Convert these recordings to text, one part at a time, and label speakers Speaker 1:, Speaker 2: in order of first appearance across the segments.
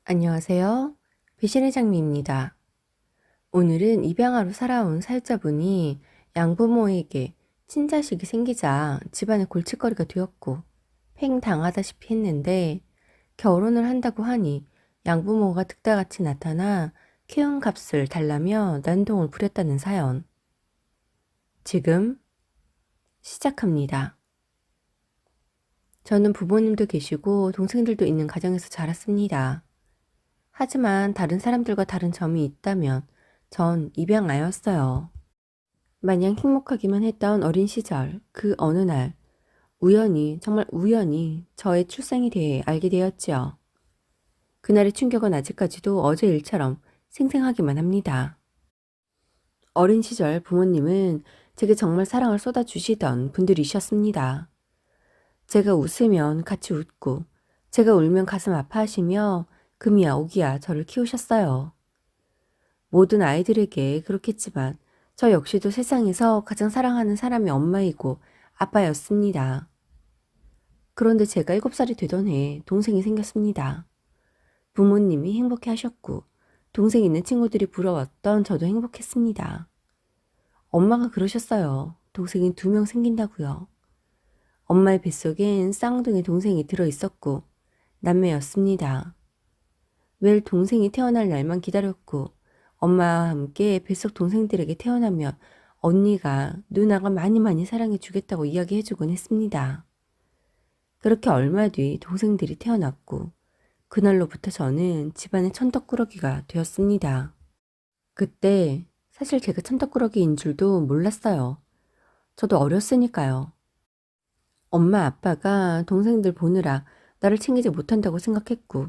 Speaker 1: 안녕하세요. 배신의 장미입니다. 오늘은 입양아로 살아온 사연자분이 양부모에게 친자식이 생기자 집안에 골칫거리가 되었고 팽당하다시피 했는데 결혼을 한다고 하니 양부모가 득달같이 나타나 키움값을 달라며 난동을 부렸다는 사연. 지금 시작합니다. 저는 부모님도 계시고 동생들도 있는 가정에서 자랐습니다. 하지만 다른 사람들과 다른 점이 있다면 전 입양아였어요. 마냥 행복하기만 했던 어린 시절 그 어느 날 우연히 정말 우연히 저의 출생에 대해 알게 되었지요. 그날의 충격은 아직까지도 어제 일처럼 생생하기만 합니다. 어린 시절 부모님은 제게 정말 사랑을 쏟아주시던 분들이셨습니다. 제가 웃으면 같이 웃고 제가 울면 가슴 아파하시며 금이야 오기야 저를 키우셨어요. 모든 아이들에게 그렇겠지만 저 역시도 세상에서 가장 사랑하는 사람이 엄마이고 아빠였습니다. 그런데 제가 7살이 되던 해에 동생이 생겼습니다. 부모님이 행복해 하셨고 동생 있는 친구들이 부러웠던 저도 행복했습니다. 엄마가 그러셨어요. 동생이 2명 생긴다고요. 엄마의 뱃속엔 쌍둥이 동생이 들어있었고 남매였습니다. 매일 동생이 태어날 날만 기다렸고 엄마와 함께 뱃속 동생들에게 태어나면 언니가 누나가 많이 사랑해 주겠다고 이야기해주곤 했습니다. 그렇게 얼마 뒤 동생들이 태어났고 그날로부터 저는 집안의 천덕꾸러기가 되었습니다. 그때 사실 제가 천덕꾸러기인 줄도 몰랐어요. 저도 어렸으니까요. 엄마 아빠가 동생들 보느라 나를 챙기지 못한다고 생각했고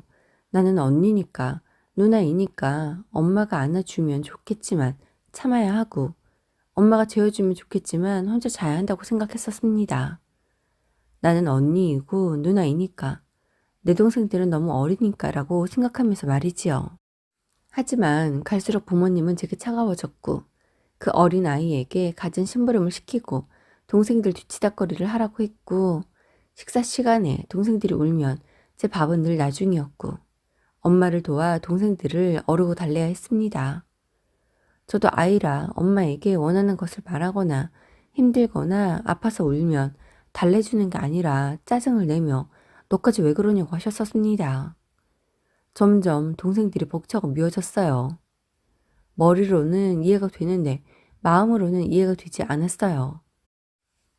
Speaker 1: 나는 언니니까 누나이니까 엄마가 안아주면 좋겠지만 참아야 하고 엄마가 재워주면 좋겠지만 혼자 자야 한다고 생각했었습니다. 나는 언니이고 누나이니까 내 동생들은 너무 어리니까 라고 생각하면서 말이지요. 하지만 갈수록 부모님은 제게 차가워졌고 그 어린 아이에게 갖은 심부름을 시키고 동생들 뒤치다꺼리를 하라고 했고 식사 시간에 동생들이 울면 제 밥은 늘 나중이었고 엄마를 도와 동생들을 어르고 달래야 했습니다. 저도 아이라 엄마에게 원하는 것을 말하거나 힘들거나 아파서 울면 달래주는 게 아니라 짜증을 내며 너까지 왜 그러냐고 하셨었습니다. 점점 동생들이 벅차고 미워졌어요. 머리로는 이해가 되는데 마음으로는 이해가 되지 않았어요.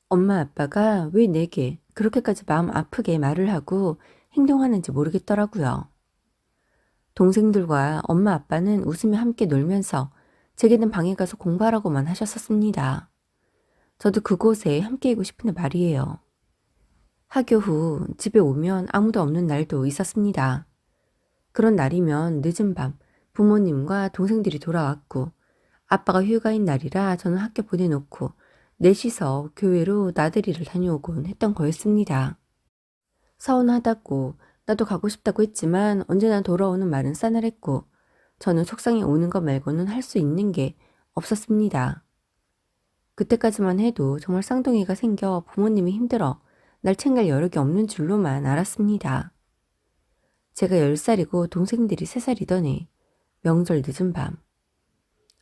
Speaker 1: 엄마 아빠가 왜 내게 그렇게까지 마음 아프게 말을 하고 행동하는지 모르겠더라고요. 동생들과 엄마 아빠는 웃으며 함께 놀면서 제게는 방에 가서 공부하라고만 하셨었습니다. 저도 그곳에 함께이고 싶은데 말이에요. 하교 후 집에 오면 아무도 없는 날도 있었습니다. 그런 날이면 늦은 밤 부모님과 동생들이 돌아왔고 아빠가 휴가인 날이라 저는 학교 보내놓고 넷이서 교회로 나들이를 다녀오곤 했던 거였습니다. 서운하다고 나도 가고 싶다고 했지만 언제나 돌아오는 말은 싸늘했고 저는 속상해 오는 것 말고는 할 수 있는 게 없었습니다. 그때까지만 해도 정말 쌍둥이가 생겨 부모님이 힘들어 날 챙길 여력이 없는 줄로만 알았습니다. 제가 10살이고 동생들이 3살이던 해 명절 늦은 밤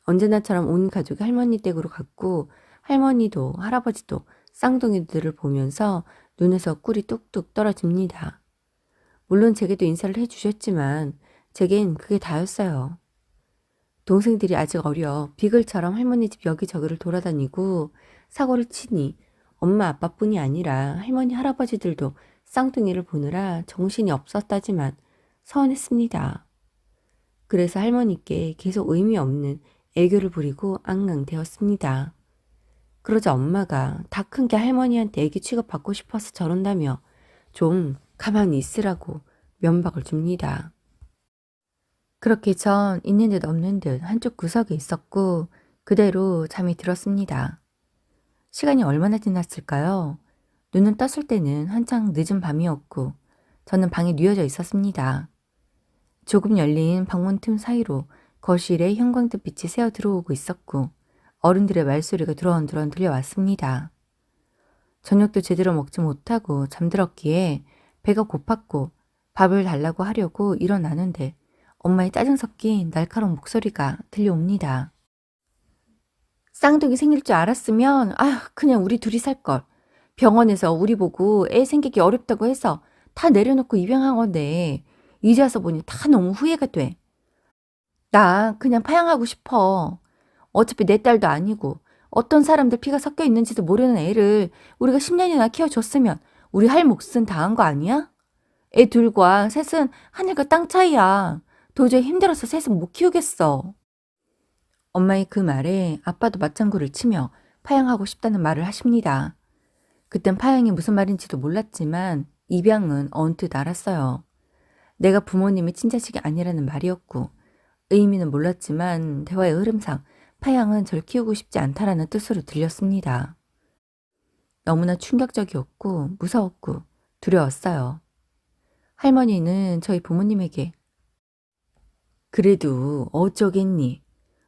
Speaker 1: 언제나처럼 온 가족이 할머니 댁으로 갔고 할머니도 할아버지도 쌍둥이들을 보면서 눈에서 꿀이 뚝뚝 떨어집니다. 물론 제게도 인사를 해주셨지만 제겐 그게 다였어요. 동생들이 아직 어려 비글처럼 할머니 집 여기저기를 돌아다니고 사고를 치니 엄마 아빠뿐이 아니라 할머니 할아버지들도 쌍둥이를 보느라 정신이 없었다지만 서운했습니다. 그래서 할머니께 계속 의미 없는 애교를 부리고 앙앙대었습니다. 그러자 엄마가 다 큰 게 할머니한테 애기 취급받고 싶어서 저런다며 좀 가만히 있으라고 면박을 줍니다. 그렇게 전 있는 듯 없는 듯 한쪽 구석에 있었고 그대로 잠이 들었습니다. 시간이 얼마나 지났을까요? 눈을 떴을 때는 한창 늦은 밤이었고 저는 방에 뉘어져 있었습니다. 조금 열린 방문 틈 사이로 거실에 형광등 빛이 새어 들어오고 있었고 어른들의 말소리가 두런두런 들려왔습니다. 저녁도 제대로 먹지 못하고 잠들었기에 배가 고팠고 밥을 달라고 하려고 일어나는데 엄마의 짜증 섞인 날카로운 목소리가 들려옵니다. 쌍둥이 생길 줄 알았으면 그냥 우리 둘이 살걸. 병원에서 우리 보고 애 생기기 어렵다고 해서 다 내려놓고 입양한 건데 이제 와서 보니 다 너무 후회가 돼. 나 그냥 파양하고 싶어. 어차피 내 딸도 아니고 어떤 사람들 피가 섞여 있는지도 모르는 애를 우리가 10년이나 키워줬으면 우리 할 몫은 다 한 거 아니야? 애 둘과 셋은 하늘과 땅 차이야. 도저히 힘들어서 셋은 못 키우겠어. 엄마의 그 말에 아빠도 맞장구를 치며 파양하고 싶다는 말을 하십니다. 그땐 파양이 무슨 말인지도 몰랐지만 입양은 언뜻 알았어요. 내가 부모님의 친자식이 아니라는 말이었고 의미는 몰랐지만 대화의 흐름상 파양은 절 키우고 싶지 않다라는 뜻으로 들렸습니다. 너무나 충격적이었고 무서웠고 두려웠어요. 할머니는 저희 부모님에게 그래도 어쩌겠니?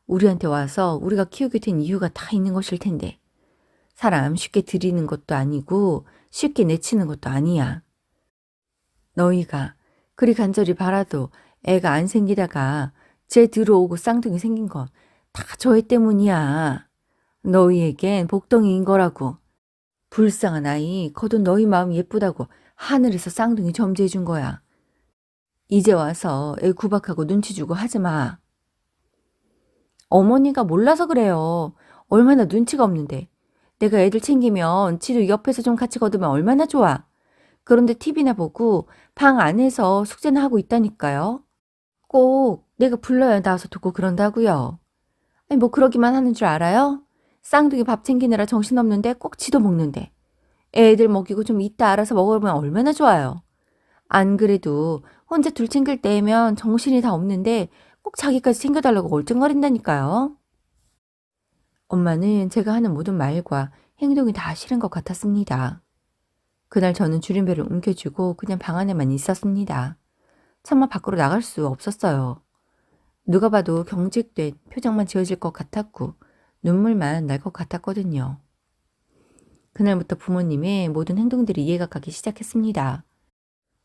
Speaker 1: 우리한테 와서 우리가 키우게 된 이유가 다 있는 것일 텐데 사람 쉽게 들이는 것도 아니고 쉽게 내치는 것도 아니야. 너희가 그리 간절히 바라도 애가 안 생기다가 쟤 들어오고 쌍둥이 생긴 건 다 저 애 때문이야. 너희에겐 복덩이인 거라고. 불쌍한 아이 거둔 너희 마음 예쁘다고 하늘에서 쌍둥이 점지해 준 거야. 이제 와서 애 구박하고 눈치 주고 하지 마. 어머니가 몰라서 그래요. 얼마나 눈치가 없는데. 내가 애들 챙기면 지도 옆에서 좀 같이 거두면 얼마나 좋아. 그런데 TV나 보고 방 안에서 숙제나 하고 있다니까요. 꼭 내가 불러야 나와서 돕고 그런다고요. 아니 뭐 그러기만 하는 줄 알아요? 쌍둥이 밥 챙기느라 정신없는데 꼭 지도 먹는데. 애들 먹이고 좀 이따 알아서 먹으면 얼마나 좋아요. 안 그래도 혼자 둘 챙길 때면 정신이 다 없는데 꼭 자기까지 챙겨달라고 얼쩡거린다니까요. 엄마는 제가 하는 모든 말과 행동이 다 싫은 것 같았습니다. 그날 저는 줄임배를 옮겨주고 그냥 방 안에만 있었습니다. 차마 밖으로 나갈 수 없었어요. 누가 봐도 경직된 표정만 지어질 것 같았고 눈물만 날 것 같았거든요. 그날부터 부모님의 모든 행동들이 이해가 가기 시작했습니다.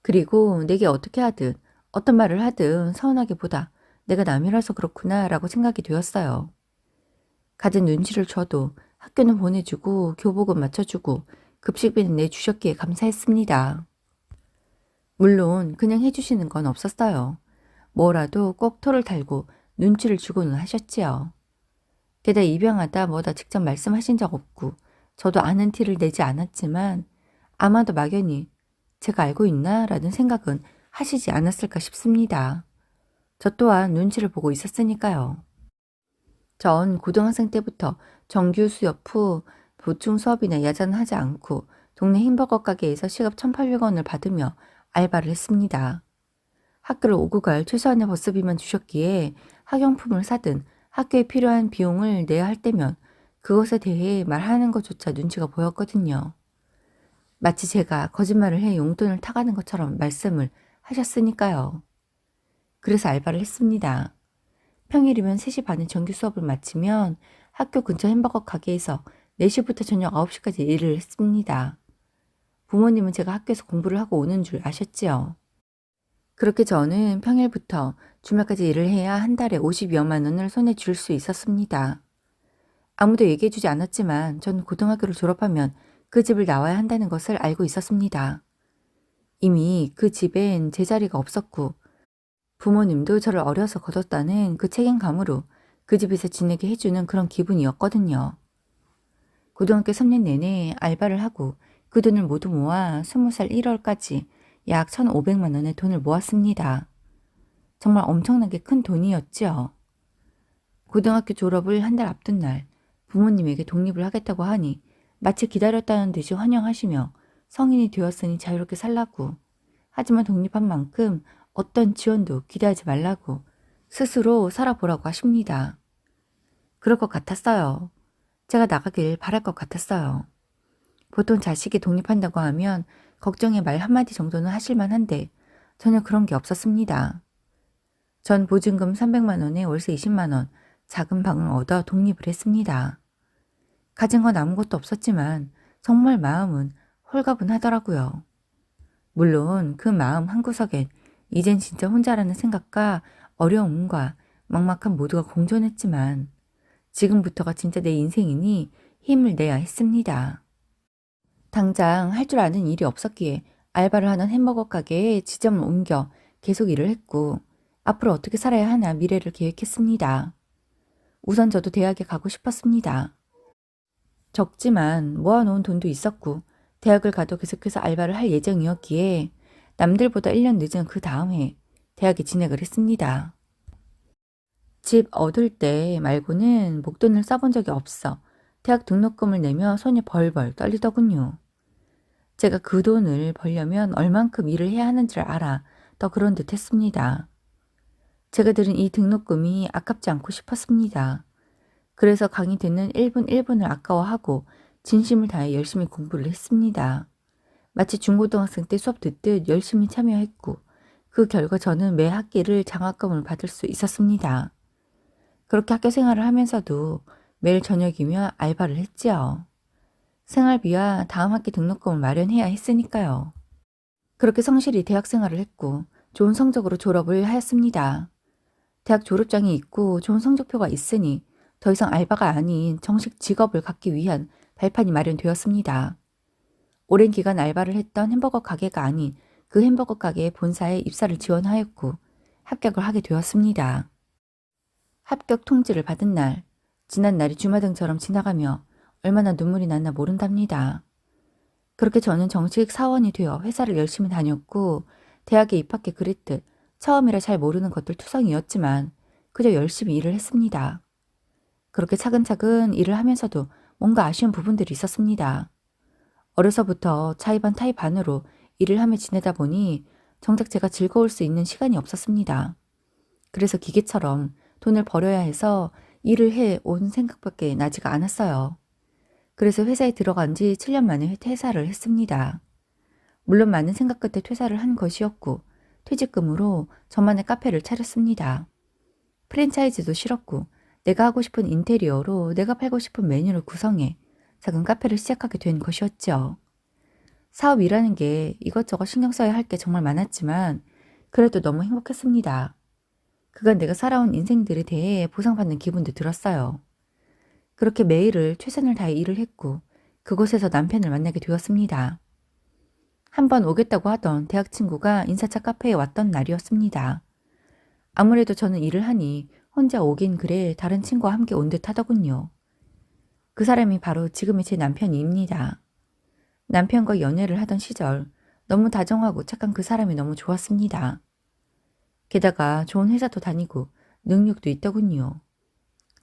Speaker 1: 그리고 내게 어떻게 하든 어떤 말을 하든 서운하게 보다 내가 남이라서 그렇구나 라고 생각이 되었어요. 가진 눈치를 줘도 학교는 보내주고 교복은 맞춰주고 급식비는 내주셨기에 감사했습니다. 물론 그냥 해주시는 건 없었어요. 뭐라도 꼭 토를 달고 눈치를 주고는 하셨지요. 게다가 입양하다 뭐다 직접 말씀하신 적 없고 저도 아는 티를 내지 않았지만 아마도 막연히 제가 알고 있나? 라는 생각은 하시지 않았을까 싶습니다. 저 또한 눈치를 보고 있었으니까요. 전 고등학생 때부터 정규 수업 후 보충 수업이나 야자는 하지 않고 동네 햄버거 가게에서 시급 1,800원을 받으며 알바를 했습니다. 학교를 오고 갈 최소한의 버스비만 주셨기에 학용품을 사든 학교에 필요한 비용을 내야 할 때면 그것에 대해 말하는 것조차 눈치가 보였거든요. 마치 제가 거짓말을 해 용돈을 타가는 것처럼 말씀을 하셨으니까요. 그래서 알바를 했습니다. 평일이면 3시 반에 정규 수업을 마치면 학교 근처 햄버거 가게에서 4시부터 저녁 9시까지 일을 했습니다. 부모님은 제가 학교에서 공부를 하고 오는 줄 아셨지요. 그렇게 저는 평일부터 주말까지 일을 해야 한 달에 50여만 원을 손에 쥘 수 있었습니다. 아무도 얘기해주지 않았지만 전 고등학교를 졸업하면 그 집을 나와야 한다는 것을 알고 있었습니다. 이미 그 집엔 제 자리가 없었고 부모님도 저를 어려서 거뒀다는 그 책임감으로 그 집에서 지내게 해주는 그런 기분이었거든요. 고등학교 3년 내내 알바를 하고 그 돈을 모두 모아 20살 1월까지 약 1,500만 원의 돈을 모았습니다. 정말 엄청나게 큰 돈이었죠. 고등학교 졸업을 한 달 앞둔 날 부모님에게 독립을 하겠다고 하니 마치 기다렸다는 듯이 환영하시며 성인이 되었으니 자유롭게 살라고 하지만 독립한 만큼 어떤 지원도 기대하지 말라고 스스로 살아보라고 하십니다. 그럴 것 같았어요. 제가 나가길 바랄 것 같았어요. 보통 자식이 독립한다고 하면 걱정의 말 한마디 정도는 하실만 한데 전혀 그런 게 없었습니다. 전 보증금 300만 원에 월세 20만 원, 작은 방을 얻어 독립을 했습니다. 가진 건 아무것도 없었지만 정말 마음은 홀가분하더라고요. 물론 그 마음 한구석엔 이젠 진짜 혼자라는 생각과 어려움과 막막함 모두가 공존했지만 지금부터가 진짜 내 인생이니 힘을 내야 했습니다. 당장 할 줄 아는 일이 없었기에 알바를 하는 햄버거 가게에 지점을 옮겨 계속 일을 했고 앞으로 어떻게 살아야 하나 미래를 계획했습니다. 우선 저도 대학에 가고 싶었습니다. 적지만 모아놓은 돈도 있었고 대학을 가도 계속해서 알바를 할 예정이었기에 남들보다 1년 늦은 그 다음 해 대학에 진학을 했습니다. 집 얻을 때 말고는 목돈을 써본 적이 없어 대학 등록금을 내며 손이 벌벌 떨리더군요. 제가 그 돈을 벌려면 얼만큼 일을 해야 하는지를 알아 더 그런 듯 했습니다. 제가 들은 이 등록금이 아깝지 않고 싶었습니다. 그래서 강의 듣는 1분 1분을 아까워하고 진심을 다해 열심히 공부를 했습니다. 마치 중고등학생 때 수업 듣듯 열심히 참여했고 그 결과 저는 매 학기를 장학금을 받을 수 있었습니다. 그렇게 학교 생활을 하면서도 매일 저녁이면 알바를 했지요. 생활비와 다음 학기 등록금을 마련해야 했으니까요. 그렇게 성실히 대학 생활을 했고 좋은 성적으로 졸업을 하였습니다. 대학 졸업장이 있고 좋은 성적표가 있으니 더 이상 알바가 아닌 정식 직업을 갖기 위한 발판이 마련되었습니다. 오랜 기간 알바를 했던 햄버거 가게가 아닌 그 햄버거 가게의 본사에 입사를 지원하였고 합격을 하게 되었습니다. 합격 통지를 받은 날, 지난 날이 주마등처럼 지나가며 얼마나 눈물이 났나 모른답니다. 그렇게 저는 정식 사원이 되어 회사를 열심히 다녔고 대학에 입학해 그랬듯 처음이라 잘 모르는 것들 투성이었지만 그저 열심히 일을 했습니다. 그렇게 차근차근 일을 하면서도 뭔가 아쉬운 부분들이 있었습니다. 어려서부터 차이 반 타이 반으로 일을 하며 지내다 보니 정작 제가 즐거울 수 있는 시간이 없었습니다. 그래서 기계처럼 돈을 벌어야 해서 일을 해 온 생각밖에 나지가 않았어요. 그래서 회사에 들어간 지 7년 만에 퇴사를 했습니다. 물론 많은 생각 끝에 퇴사를 한 것이었고 퇴직금으로 저만의 카페를 차렸습니다. 프랜차이즈도 싫었고 내가 하고 싶은 인테리어로 내가 팔고 싶은 메뉴를 구성해 작은 카페를 시작하게 된 것이었죠. 사업이라는 게 이것저것 신경 써야 할 게 정말 많았지만 그래도 너무 행복했습니다. 그간 내가 살아온 인생들에 대해 보상받는 기분도 들었어요. 그렇게 매일을 최선을 다해 일을 했고 그곳에서 남편을 만나게 되었습니다. 한번 오겠다고 하던 대학 친구가 인사차 카페에 왔던 날이었습니다. 아무래도 저는 일을 하니 혼자 오긴 그래 다른 친구와 함께 온 듯 하더군요. 그 사람이 바로 지금의 제 남편입니다. 남편과 연애를 하던 시절 너무 다정하고 착한 그 사람이 너무 좋았습니다. 게다가 좋은 회사도 다니고 능력도 있더군요.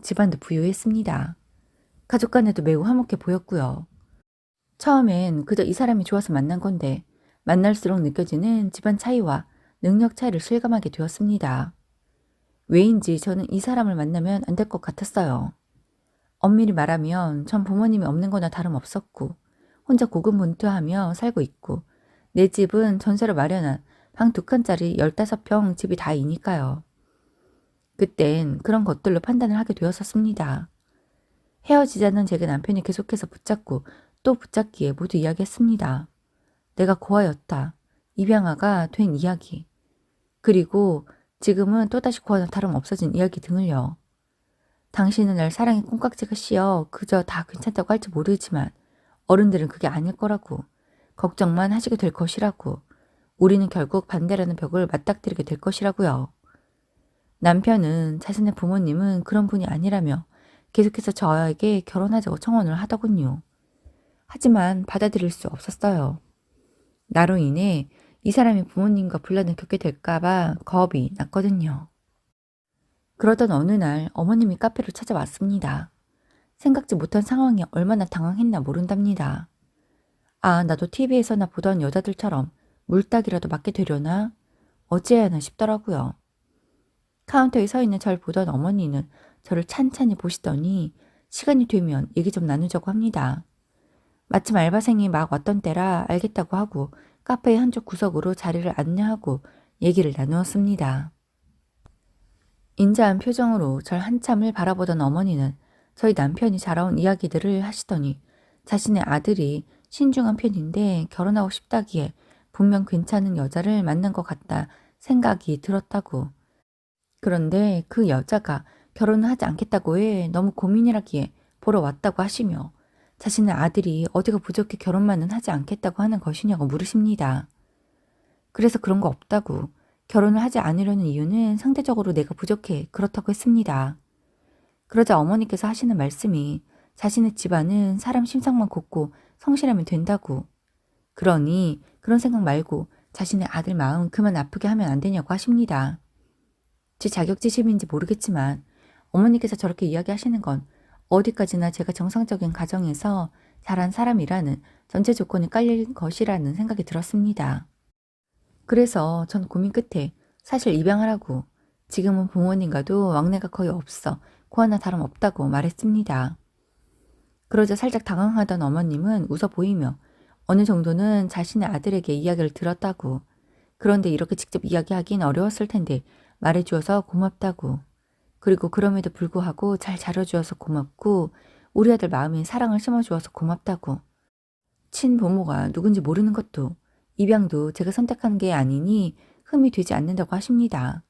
Speaker 1: 집안도 부유했습니다. 가족 간에도 매우 화목해 보였고요. 처음엔 그저 이 사람이 좋아서 만난 건데 만날수록 느껴지는 집안 차이와 능력 차이를 실감하게 되었습니다. 왜인지 저는 이 사람을 만나면 안 될 것 같았어요. 엄밀히 말하면 전 부모님이 없는 거나 다름없었고 혼자 고군분투하며 살고 있고 내 집은 전세로 마련한 방 2칸짜리 15평 집이 다이니까요. 그땐 그런 것들로 판단을 하게 되었었습니다. 헤어지자는 제게 남편이 계속해서 붙잡고 또 붙잡기에 모두 이야기했습니다. 내가 고아였다. 입양아가 된 이야기. 그리고 지금은 또다시 고아나 다름없어진 이야기 등을요. 당신은 날 사랑의 콩깍지가 씌어 그저 다 괜찮다고 할지 모르지만 어른들은 그게 아닐 거라고. 걱정만 하시게 될 것이라고. 우리는 결국 반대라는 벽을 맞닥뜨리게 될 것이라고요. 남편은 자신의 부모님은 그런 분이 아니라며 계속해서 저에게 결혼하자고 청혼을 하더군요. 하지만 받아들일 수 없었어요. 나로 인해 이 사람이 부모님과 분란을 겪게 될까봐 겁이 났거든요. 그러던 어느 날 어머님이 카페로 찾아왔습니다. 생각지 못한 상황에 얼마나 당황했나 모른답니다. 아, 나도 TV에서나 보던 여자들처럼 물딱이라도 맞게 되려나? 어찌해야 하나 싶더라고요. 카운터에 서 있는 절 보던 어머니는 저를 찬찬히 보시더니 시간이 되면 얘기 좀 나누자고 합니다. 마침 알바생이 막 왔던 때라 알겠다고 하고 카페의 한쪽 구석으로 자리를 안내하고 얘기를 나누었습니다. 인자한 표정으로 절 한참을 바라보던 어머니는 저희 남편이 자라온 이야기들을 하시더니 자신의 아들이 신중한 편인데 결혼하고 싶다기에 분명 괜찮은 여자를 만난 것 같다 생각이 들었다고
Speaker 2: 그런데 그 여자가 결혼을 하지 않겠다고 해 너무 고민이라기에 보러 왔다고 하시며 자신의 아들이 어디가 부족해 결혼만은 하지 않겠다고 하는 것이냐고 물으십니다. 그래서 그런 거 없다고, 결혼을 하지 않으려는 이유는 상대적으로 내가 부족해 그렇다고 했습니다. 그러자 어머니께서 하시는 말씀이 자신의 집안은 사람 심상만 곱고 성실하면 된다고, 그러니 그런 생각 말고 자신의 아들 마음 그만 아프게 하면 안 되냐고 하십니다. 제 자격지심인지 모르겠지만 어머니께서 저렇게 이야기하시는 건 어디까지나 제가 정상적인 가정에서 자란 사람이라는 전제 조건이 깔린 것이라는 생각이 들었습니다. 그래서 전 고민 끝에 사실 입양하라고, 지금은 부모님과도 왕래가 거의 없어 코 하나 다름없다고 말했습니다. 그러자 살짝 당황하던 어머님은 웃어 보이며 어느 정도는 자신의 아들에게 이야기를 들었다고, 그런데 이렇게 직접 이야기하긴 어려웠을 텐데 말해주어서 고맙다고, 그리고 그럼에도 불구하고 잘 자라주어서 고맙고 우리 아들 마음에 사랑을 심어주어서 고맙다고, 친부모가 누군지 모르는 것도 입양도 제가 선택한 게 아니니 흠이 되지 않는다고 하십니다.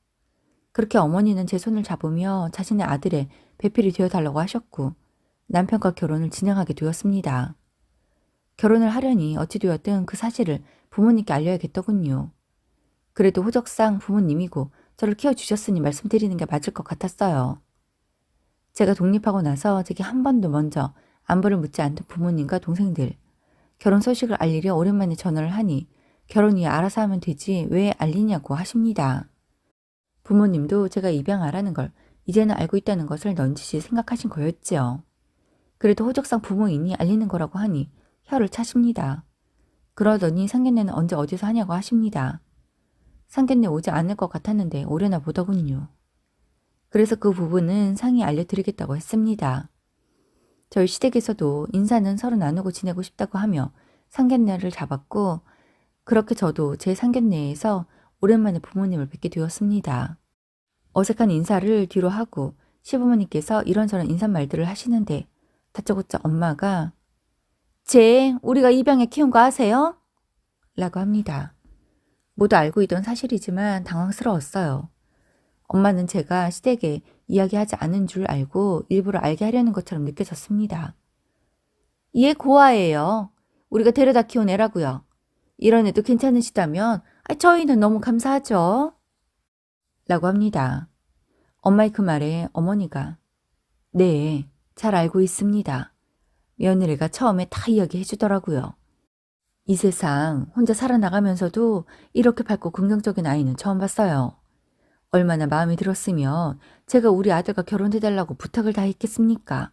Speaker 2: 그렇게 어머니는 제 손을 잡으며 자신의 아들의 배필이 되어달라고 하셨고 남편과 결혼을 진행하게 되었습니다. 결혼을 하려니 어찌되었든 그 사실을 부모님께 알려야겠더군요. 그래도 호적상 부모님이고 저를 키워주셨으니 말씀드리는 게 맞을 것 같았어요. 제가 독립하고 나서 제게 한 번도 먼저 안부를 묻지 않던 부모님과 동생들, 결혼 소식을 알리려 오랜만에 전화를 하니 결혼 후에 알아서 하면 되지 왜 알리냐고 하십니다. 부모님도 제가 입양하라는 걸 이제는 알고 있다는 것을 넌지시 생각하신 거였지요. 그래도 호적상 부모이니 알리는 거라고 하니 혀를 차십니다. 그러더니 상견례는 언제 어디서 하냐고 하십니다. 상견례 오지 않을 것 같았는데 오려나 보더군요. 그래서 그 부분은 상의 알려드리겠다고 했습니다. 저희 시댁에서도 인사는 서로 나누고 지내고 싶다고 하며 상견례를 잡았고, 그렇게 저도 제 상견례에서 오랜만에 부모님을 뵙게 되었습니다. 어색한 인사를 뒤로 하고 시부모님께서 이런저런 인사말들을 하시는데 다짜고짜 엄마가 쟤 우리가 입양해 키운 거 아세요? 라고 합니다. 모두 알고 있던 사실이지만 당황스러웠어요. 엄마는 제가 시댁에 이야기하지 않은 줄 알고 일부러 알게 하려는 것처럼 느껴졌습니다. 얘 고아예요. 우리가 데려다 키운 애라고요. 이런 애도 괜찮으시다면 저희는 너무 감사하죠. 라고 합니다. 엄마의 그 말에 어머니가 네, 잘 알고 있습니다. 며느리가 처음에 다 이야기해 주더라고요. 이 세상 혼자 살아나가면서도 이렇게 밝고 긍정적인 아이는 처음 봤어요. 얼마나 마음이 들었으면 제가 우리 아들과 결혼해달라고 부탁을 다 했겠습니까?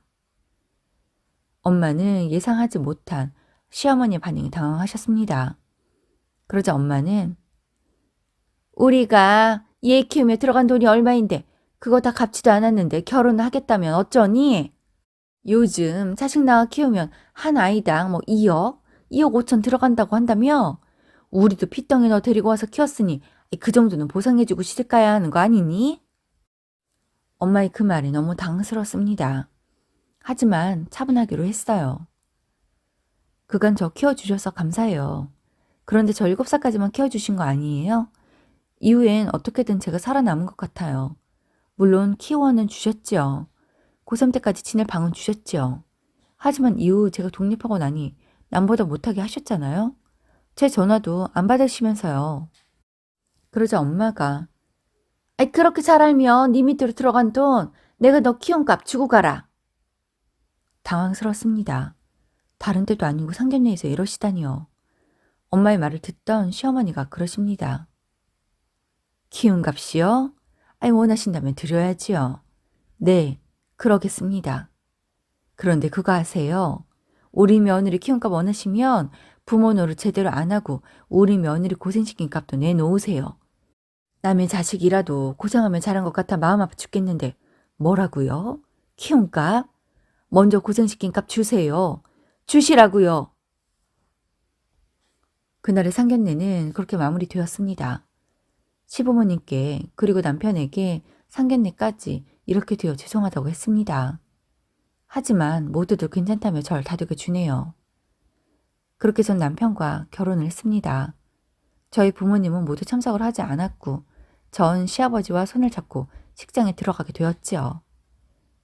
Speaker 2: 엄마는 예상하지 못한 시어머니의 반응에 당황하셨습니다. 그러자 엄마는 우리가 얘 키우며 들어간 돈이 얼마인데 그거 다 갚지도 않았는데 결혼을 하겠다면 어쩌니? 요즘 자식 낳아 키우면 한 아이당 2억, 2억 5천 들어간다고 한다며? 우리도 핏덩이 너 데리고 와서 키웠으니 그 정도는 보상해주고 시집가야 하는 거 아니니? 엄마의 그 말이 너무 당황스럽습니다. 하지만 차분하기로 했어요. 그간 저 키워주셔서 감사해요. 그런데 저 7살까지만 키워주신 거 아니에요? 이후엔 어떻게든 제가 살아남은 것 같아요. 물론 키워는 주셨죠. 고3 때까지 지낼 방은 주셨죠. 하지만 이후 제가 독립하고 나니 남보다 못하게 하셨잖아요. 제 전화도 안 받으시면서요. 그러자 엄마가 그렇게 잘 알면 네 밑으로 들어간 돈 내가 너 키운 값 주고 가라. 당황스럽습니다. 다른 데도 아니고 상견례에서 이러시다니요. 엄마의 말을 듣던 시어머니가 그러십니다. 키운 값이요? 원하신다면 드려야지요. 네, 그러겠습니다. 그런데 그거 아세요? 우리 며느리 키운 값 원하시면 부모 노릇 제대로 안 하고 우리 며느리 고생시킨 값도 내놓으세요. 남의 자식이라도 고생하며 자란 것 같아 마음 아파 죽겠는데 뭐라고요? 키운 값? 먼저 고생시킨 값 주세요. 주시라고요. 그날의 상견례는 그렇게 마무리되었습니다. 시부모님께 그리고 남편에게 상견례까지 이렇게 되어 죄송하다고 했습니다. 하지만 모두들 괜찮다며 절 다독여 주네요. 그렇게 전 남편과 결혼을 했습니다. 저희 부모님은 모두 참석을 하지 않았고 전 시아버지와 손을 잡고 식장에 들어가게 되었지요.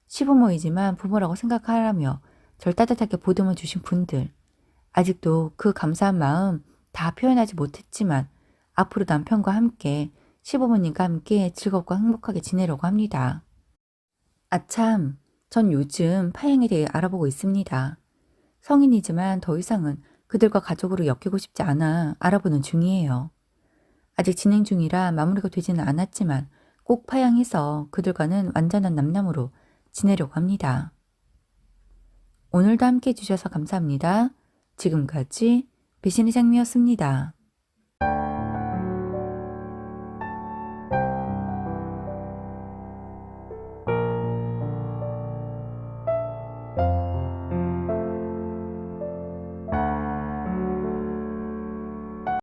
Speaker 2: 시부모이지만 부모라고 생각하라며 절 따뜻하게 보듬어 주신 분들, 아직도 그 감사한 마음 다 표현하지 못했지만 앞으로 남편과 함께 시부모님과 함께 즐겁고 행복하게 지내려고 합니다. 아참, 전 요즘 파양에 대해 알아보고 있습니다. 성인이지만 더 이상은 그들과 가족으로 엮이고 싶지 않아 알아보는 중이에요. 아직 진행 중이라 마무리가 되지는 않았지만 꼭 파양해서 그들과는 완전한 남남으로 지내려고 합니다. 오늘도 함께 해주셔서 감사합니다. 지금까지 배신의 장미였습니다.